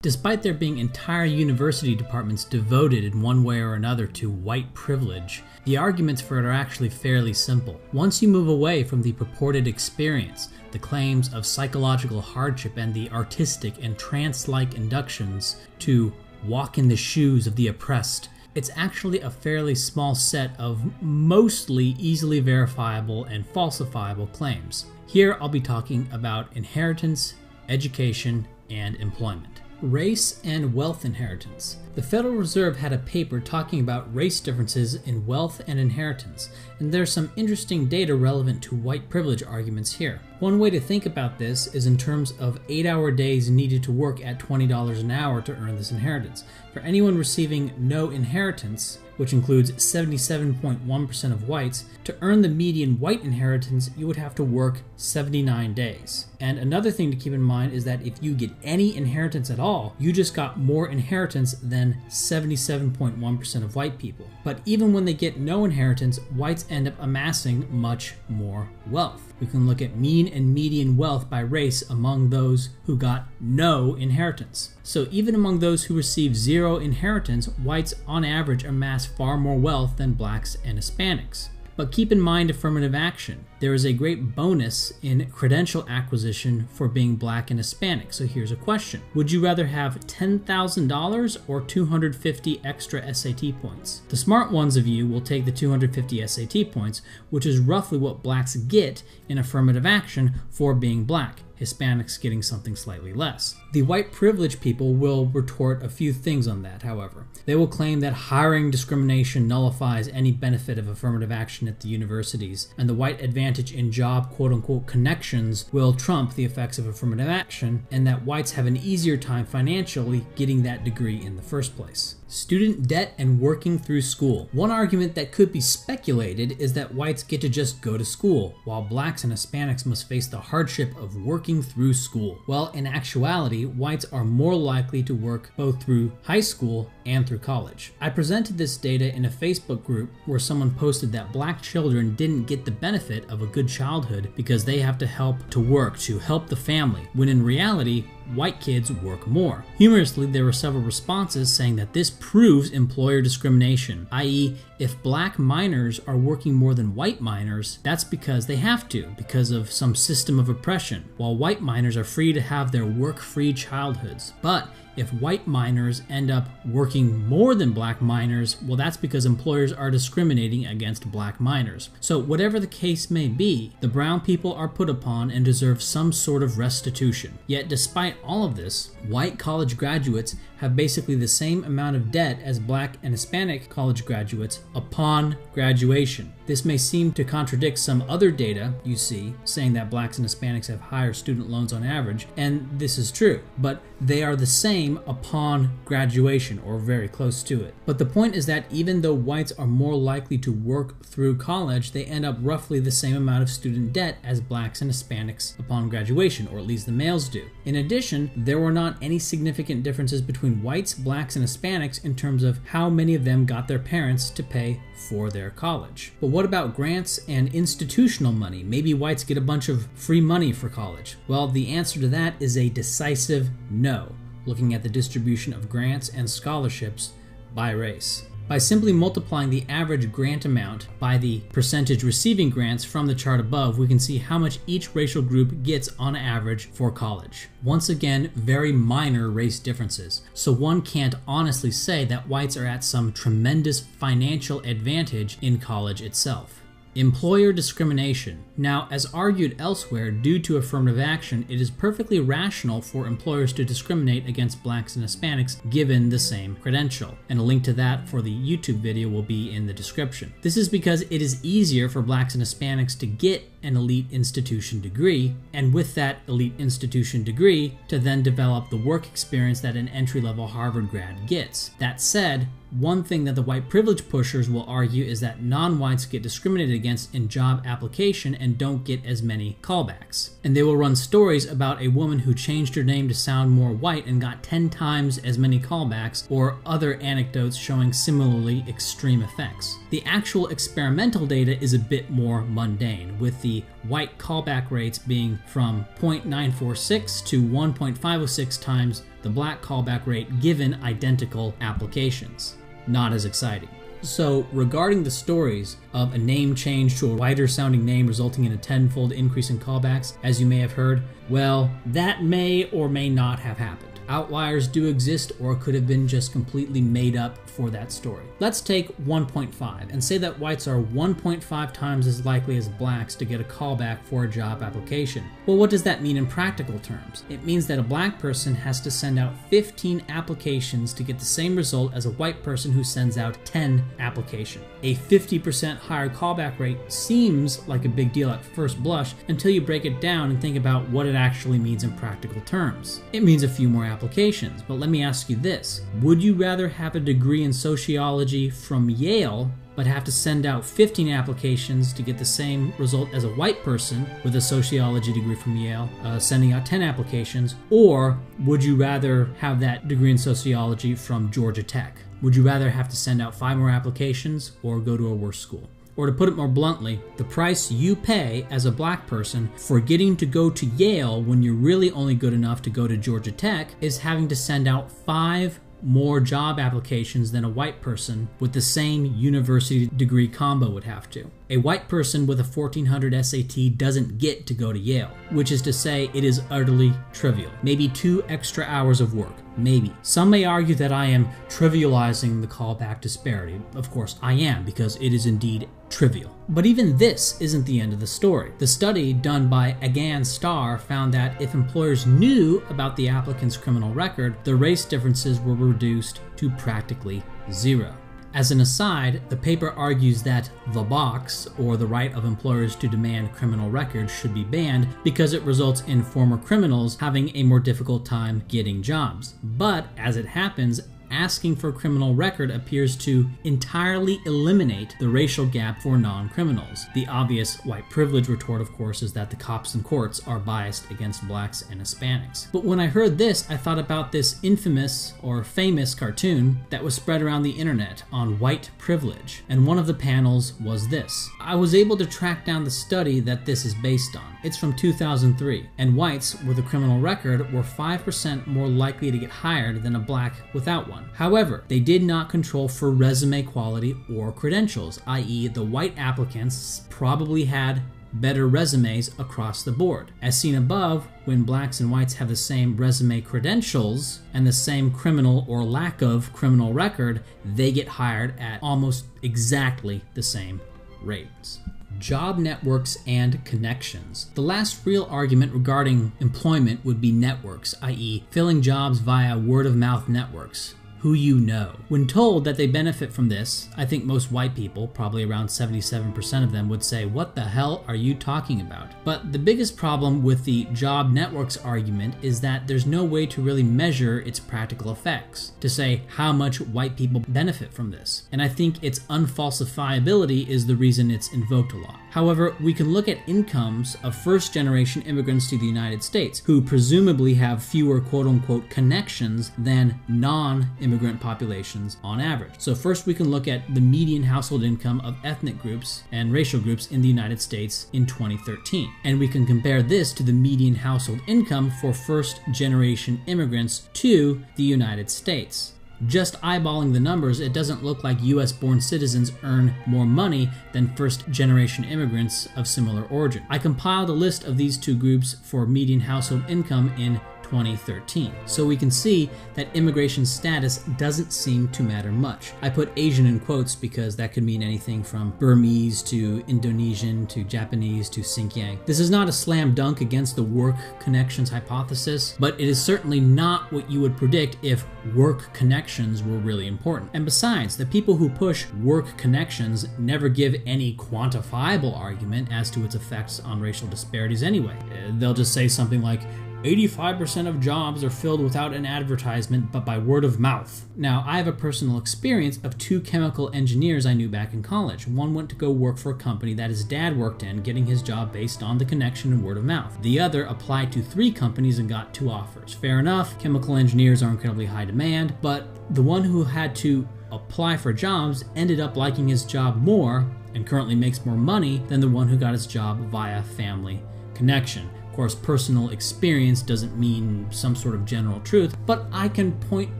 Despite there being entire university departments devoted in one way or another to white privilege, the arguments for it are actually fairly simple. Once you move away from the purported experience, the claims of psychological hardship and the artistic and trance-like inductions to walk in the shoes of the oppressed, it's actually a fairly small set of mostly easily verifiable and falsifiable claims. Here I'll be talking about inheritance, education, and employment. Race and wealth inheritance. The Federal Reserve had a paper talking about race differences in wealth and inheritance, and there's some interesting data relevant to white privilege arguments here. One way to think about this is in terms of 8-hour days needed to work at $20 an hour to earn this inheritance. For anyone receiving no inheritance, which includes 77.1% of whites, to earn the median white inheritance, you would have to work 79 days. And another thing to keep in mind is that if you get any inheritance at all, you just got more inheritance than 77.1% of white people. But even when they get no inheritance, whites end up amassing much more wealth. We can look at mean and median wealth by race among those who got no inheritance. So even among those who receive zero inheritance, whites on average amass far more wealth than blacks and Hispanics. But keep in mind affirmative action. There is a great bonus in credential acquisition for being black and Hispanic. So here's a question. Would you rather have $10,000 or 250 extra SAT points? The smart ones of you will take the 250 SAT points, which is roughly what blacks get in affirmative action for being black. Hispanics getting something slightly less. The white privilege people will retort a few things on that, however. They will claim that hiring discrimination nullifies any benefit of affirmative action at the universities, and the white advantage in job quote-unquote connections will trump the effects of affirmative action, and that whites have an easier time financially getting that degree in the first place. Student debt and working through school. One argument that could be speculated is that whites get to just go to school, while blacks and Hispanics must face the hardship of working through school. Well, in actuality, whites are more likely to work both through high school and through college. I presented this data in a Facebook group where someone posted that black children didn't get the benefit of a good childhood because they have to help the family, when in reality, white kids work more. Humorously, there were several responses saying that this proves employer discrimination, i.e., if black minors are working more than white minors, that's because they have to, because of some system of oppression, while white minors are free to have their work-free childhoods. But if white minors end up working more than black minors, well, that's because employers are discriminating against black minors. So whatever the case may be, the brown people are put upon and deserve some sort of restitution. Yet despite all of this, white college graduates have basically the same amount of debt as black and Hispanic college graduates upon graduation. This may seem to contradict some other data you see, saying that blacks and Hispanics have higher student loans on average, and this is true, but they are the same upon graduation, or very close to it. But the point is that even though whites are more likely to work through college, they end up roughly the same amount of student debt as blacks and Hispanics upon graduation, or at least the males do. In addition, there were not any significant differences between whites, blacks, and Hispanics in terms of how many of them got their parents to pay for their college. But what about grants and institutional money? Maybe whites get a bunch of free money for college. Well, the answer to that is a decisive no, looking at the distribution of grants and scholarships by race. By simply multiplying the average grant amount by the percentage receiving grants from the chart above, we can see how much each racial group gets on average for college. Once again, very minor race differences. So one can't honestly say that whites are at some tremendous financial advantage in college itself. Employer discrimination. Now, as argued elsewhere, due to affirmative action, it is perfectly rational for employers to discriminate against blacks and Hispanics given the same credential, and a link to that for the YouTube video will be in the description. This is because it is easier for blacks and Hispanics to get an elite institution degree, and with that elite institution degree, to then develop the work experience that an entry-level Harvard grad gets. That said, one thing that the white privilege pushers will argue is that non-whites get discriminated against in job application and don't get as many callbacks. And they will run stories about a woman who changed her name to sound more white and got 10 times as many callbacks, or other anecdotes showing similarly extreme effects. The actual experimental data is a bit more mundane, with the the white callback rates being from 0.946 to 1.506 times the black callback rate given identical applications. Not as exciting. So, regarding the stories of a name change to a whiter sounding name resulting in a tenfold increase in callbacks, as you may have heard, well, that may or may not have happened. Outliers do exist, or could have been just completely made up for that story. Let's take 1.5 and say that whites are 1.5 times as likely as blacks to get a callback for a job application. Well, what does that mean in practical terms? It means that a black person has to send out 15 applications to get the same result as a white person who sends out 10 applications. A 50% higher callback rate seems like a big deal at first blush until you break it down and think about what it actually means in practical terms. It means a few more applications, but let me ask you this. Would you rather have a degree in sociology from Yale but have to send out 15 applications to get the same result as a white person with a sociology degree from Yale, sending out 10 applications? Or would you rather have that degree in sociology from Georgia Tech? Would you rather have to send out 5 more applications or go to a worse school? Or to put it more bluntly, the price you pay as a black person for getting to go to Yale when you're really only good enough to go to Georgia Tech is having to send out 5 more job applications than a white person with the same university degree combo would have to. A white person with a 1400 SAT doesn't get to go to Yale, which is to say it is utterly trivial. Maybe 2 extra hours of work. Maybe. Some may argue that I am trivializing the callback disparity. Of course, I am, because it is indeed trivial. But even this isn't the end of the story. The study done by Agan Starr found that if employers knew about the applicant's criminal record, the race differences were reduced to practically zero. As an aside, the paper argues that the box, or the right of employers to demand criminal records, should be banned because it results in former criminals having a more difficult time getting jobs. But, as it happens, asking for a criminal record appears to entirely eliminate the racial gap for non-criminals. The obvious white privilege retort, of course, is that the cops and courts are biased against blacks and Hispanics. But when I heard this, I thought about this infamous or famous cartoon that was spread around the internet on white privilege, and one of the panels was this. I was able to track down the study that this is based on. It's from 2003, and whites with a criminal record were 5% more likely to get hired than a black without one. However, they did not control for resume quality or credentials, i.e. the white applicants probably had better resumes across the board. As seen above, when blacks and whites have the same resume credentials and the same criminal or lack of criminal record, they get hired at almost exactly the same rates. Job networks and connections. The last real argument regarding employment would be networks, i.e. filling jobs via word-of-mouth networks. Who you know. When told that they benefit from this, I think most white people, probably around 77% of them, would say, "What the hell are you talking about?" But the biggest problem with the job networks argument is that there's no way to really measure its practical effects, to say how much white people benefit from this. And I think its unfalsifiability is the reason it's invoked a lot. However, we can look at incomes of first-generation immigrants to the United States, who presumably have fewer quote-unquote connections than non-immigrant populations on average. So first we can look at the median household income of ethnic groups and racial groups in the United States in 2013. And we can compare this to the median household income for first-generation immigrants to the United States. Just eyeballing the numbers, it doesn't look like US-born citizens earn more money than first-generation immigrants of similar origin. I compiled a list of these two groups for median household income in 2013. So we can see that immigration status doesn't seem to matter much. I put Asian in quotes because that could mean anything from Burmese to Indonesian to Japanese to Xinjiang. This is not a slam dunk against the work connections hypothesis, but it is certainly not what you would predict if work connections were really important. And besides, the people who push work connections never give any quantifiable argument as to its effects on racial disparities anyway. They'll just say something like, 85% of jobs are filled without an advertisement, but by word of mouth. Now, I have a personal experience of 2 chemical engineers I knew back in college. One went to go work for a company that his dad worked in, getting his job based on the connection and word of mouth. The other applied to 3 companies and got 2 offers. Fair enough, chemical engineers are incredibly high demand, but the one who had to apply for jobs ended up liking his job more and currently makes more money than the one who got his job via family connection. Of course, personal experience doesn't mean some sort of general truth, but I can point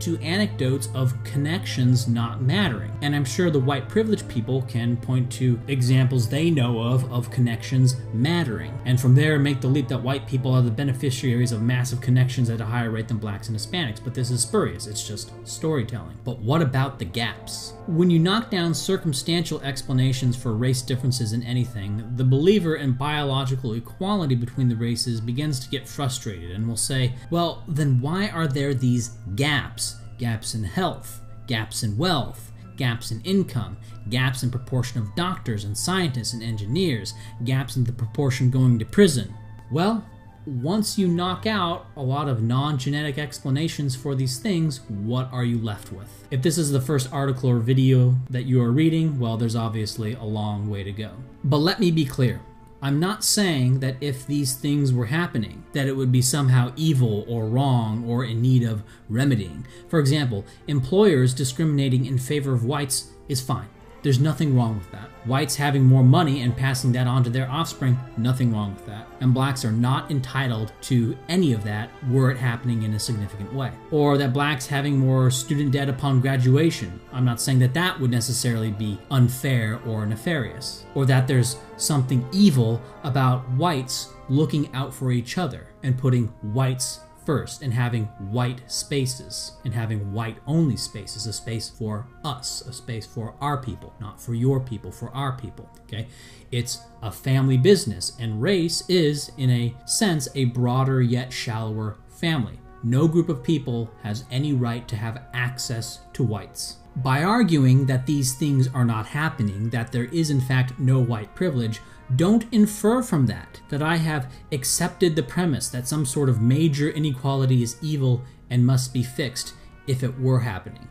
to anecdotes of connections not mattering. And I'm sure the white privileged people can point to examples they know of connections mattering. And from there, make the leap that white people are the beneficiaries of massive connections at a higher rate than blacks and Hispanics. But this is spurious. It's just storytelling. But what about the gaps? When you knock down circumstantial explanations for race differences in anything, the believer in biological equality between the races begins to get frustrated and will say, well, then why are there these gaps? Gaps in health, gaps in wealth, gaps in income, gaps in proportion of doctors and scientists and engineers, gaps in the proportion going to prison. Well, once you knock out a lot of non-genetic explanations for these things, what are you left with? If this is the first article or video that you are reading, well, there's obviously a long way to go. But let me be clear. I'm not saying that if these things were happening, that it would be somehow evil or wrong or in need of remedying. For example, employers discriminating in favor of whites is fine. There's nothing wrong with that. Whites having more money and passing that on to their offspring, nothing wrong with that. And blacks are not entitled to any of that were it happening in a significant way. Or that blacks having more student debt upon graduation. I'm not saying that that would necessarily be unfair or nefarious. Or that there's something evil about whites looking out for each other and putting whites first and having white spaces and having white only spaces, a space for us, a space for our people, not for your people, for our people, okay? It's a family business, and race is, in a sense, a broader yet shallower family. No group of people has any right to have access to whites. By arguing that these things are not happening, that there is in fact no white privilege, don't infer from that I have accepted the premise that some sort of major inequality is evil and must be fixed if it were happening.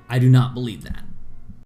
I do not believe that.